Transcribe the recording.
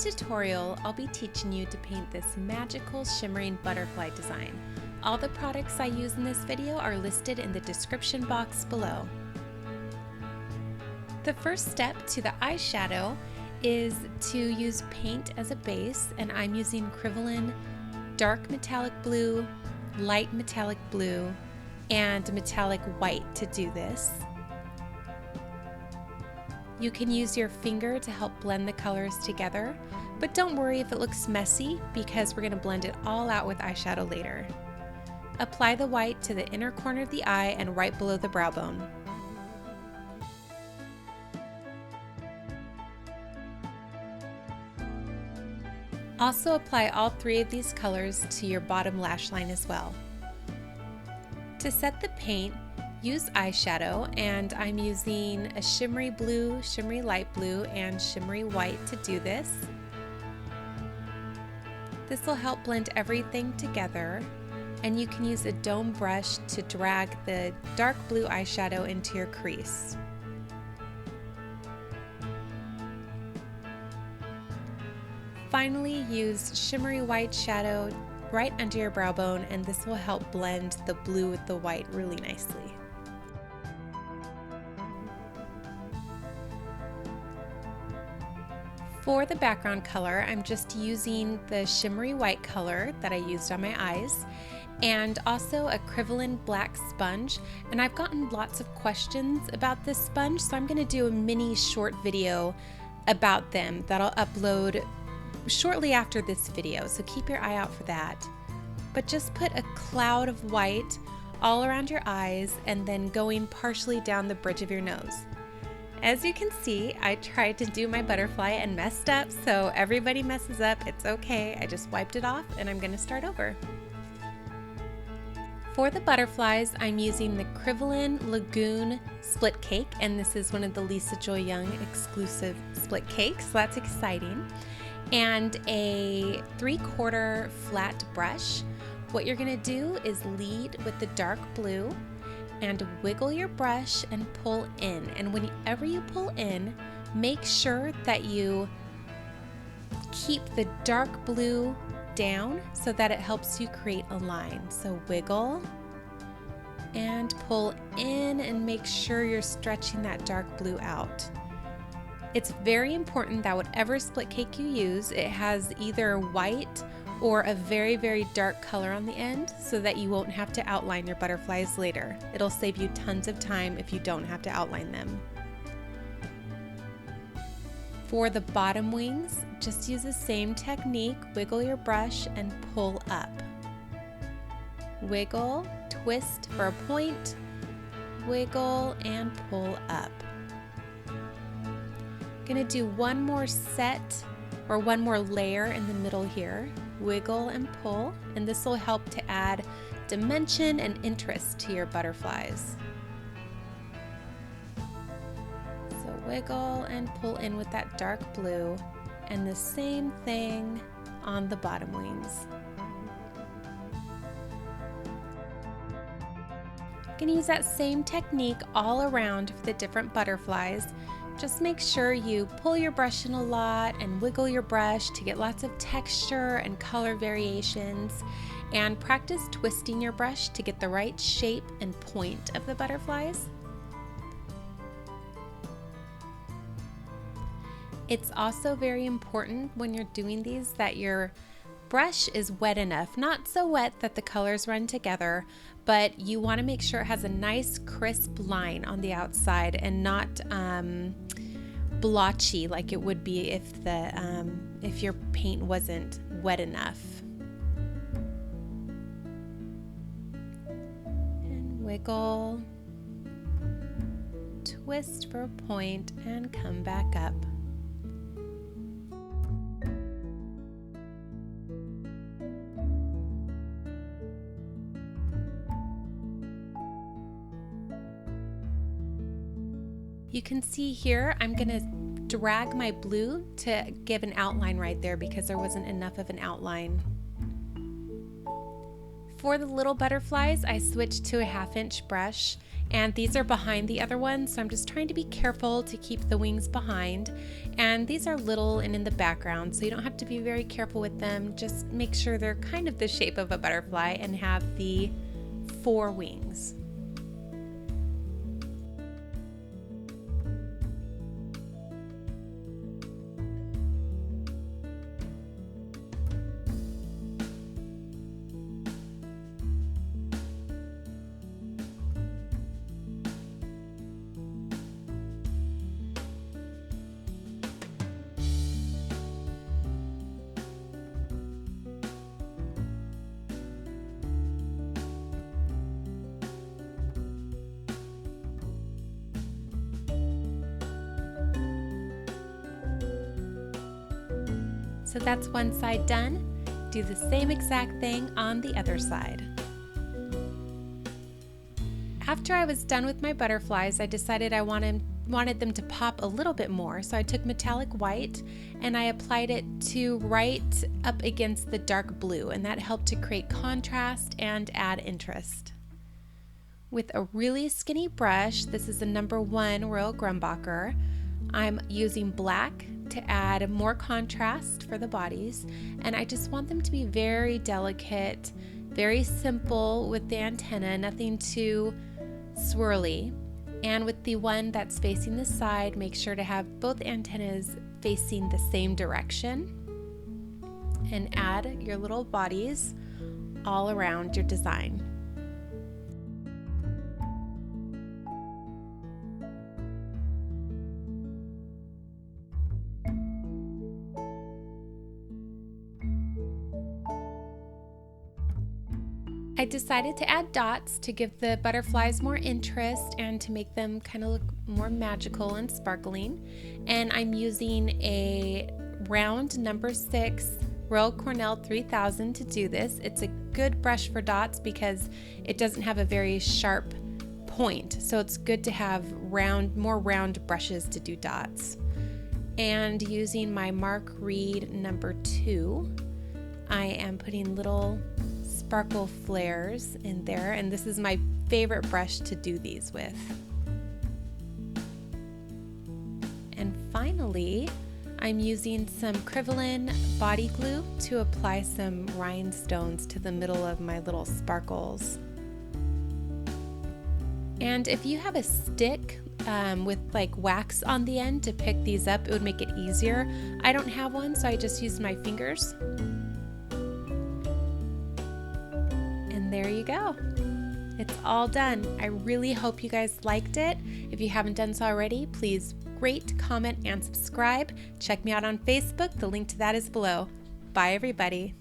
this tutorial, I'll be teaching you to paint this magical shimmering butterfly design. All the products I use in this video are listed in the description box below. The first step to the eyeshadow is to use paint as a base, and I'm using Kryvaline dark metallic blue, light metallic blue, and metallic white to do this. You can use your finger to help blend the colors together, but don't worry if it looks messy because we're going to blend it all out with eyeshadow later. Apply the white to the inner corner of the eye and right below the brow bone. Also apply all three of these colors to your bottom lash line as well. To set the paint, use eyeshadow, and I'm using a shimmery blue, shimmery light blue, and shimmery white to do this. This will help blend everything together, and you can use a dome brush to drag the dark blue eyeshadow into your crease. Finally, use shimmery white shadow right under your brow bone, and this will help blend the blue with the white really nicely. For the background color, I'm just using the shimmery white color that I used on my eyes, and also a Kryvaline black sponge. And I've gotten lots of questions about this sponge, so I'm going to do a mini short video about them that I'll upload shortly after this video, so keep your eye out for that. But just put a cloud of white all around your eyes and then going partially down the bridge of your nose. As you can see, I tried to do my butterfly and messed up, so everybody messes up, it's okay. I just wiped it off and I'm going to start over. For the butterflies, I'm using the Kryvaline Lagoon split cake, and this is one of the Lisa Joy Young exclusive split cakes, so that's exciting. And a 3/4 flat brush. What you're going to do is lead with the dark blue and wiggle your brush and pull in. And whenever you pull in, make sure that you keep the dark blue down so that it helps you create a line. So wiggle and pull in and make sure you're stretching that dark blue out. It's very important that whatever split cake you use, it has either white or a very, very dark color on the end so that you won't have to outline your butterflies later. It'll save you tons of time if you don't have to outline them. For the bottom wings, just use the same technique, wiggle your brush and pull up. Wiggle, twist for a point, wiggle and pull up. Gonna do one more set or one more layer in the middle here. Wiggle and pull, and this will help to add dimension and interest to your butterflies. So wiggle and pull in with that dark blue, and the same thing on the bottom wings. I'm gonna use that same technique all around for the different butterflies. Just make sure you pull your brush in a lot and wiggle your brush to get lots of texture and color variations, and practice twisting your brush to get the right shape and point of the butterflies. It's also very important when you're doing these that your brush is wet enough, not so wet that the colors run together, but you want to make sure it has a nice crisp line on the outside and not blotchy like it would be if your paint wasn't wet enough. And wiggle, twist for a point, and come back up. You can see here I'm going to drag my blue to give an outline right there because there wasn't enough of an outline. For the little butterflies, I switched to a 1/2 inch brush, and these are behind the other ones, so I'm just trying to be careful to keep the wings behind. And these are little and in the background, so you don't have to be very careful with them. Just make sure they're kind of the shape of a butterfly and have the 4 wings. So that's one side done. Do the same exact thing on the other side. After I was done with my butterflies, I decided I wanted them to pop a little bit more, so I took metallic white and I applied it to right up against the dark blue, and that helped to create contrast and add interest. With a really skinny brush, this is a number 1 Royal Grumbacher, I'm using black to add more contrast for the bodies, and I just want them to be very delicate, very simple with the antenna, nothing too swirly. And with the one that's facing the side, make sure to have both antennas facing the same direction, and add your little bodies all around your design. I decided to add dots to give the butterflies more interest and to make them kind of look more magical and sparkling. And I'm using a round number 6 Loew Cornell 3000 to do this. It's a good brush for dots because it doesn't have a very sharp point, so it's good to have more round brushes to do dots. And using my Mark Reid number 2, I am putting little sparkle flares in there, and this is my favorite brush to do these with. And finally, I'm using some Kryvaline body glue to apply some rhinestones to the middle of my little sparkles. And if you have a stick with like wax on the end to pick these up, it would make it easier. I don't have one, so I just used my fingers. There you go. It's all done. I really hope you guys liked it. If you haven't done so already, please rate, comment, and subscribe. Check me out on Facebook. The link to that is below. Bye, everybody.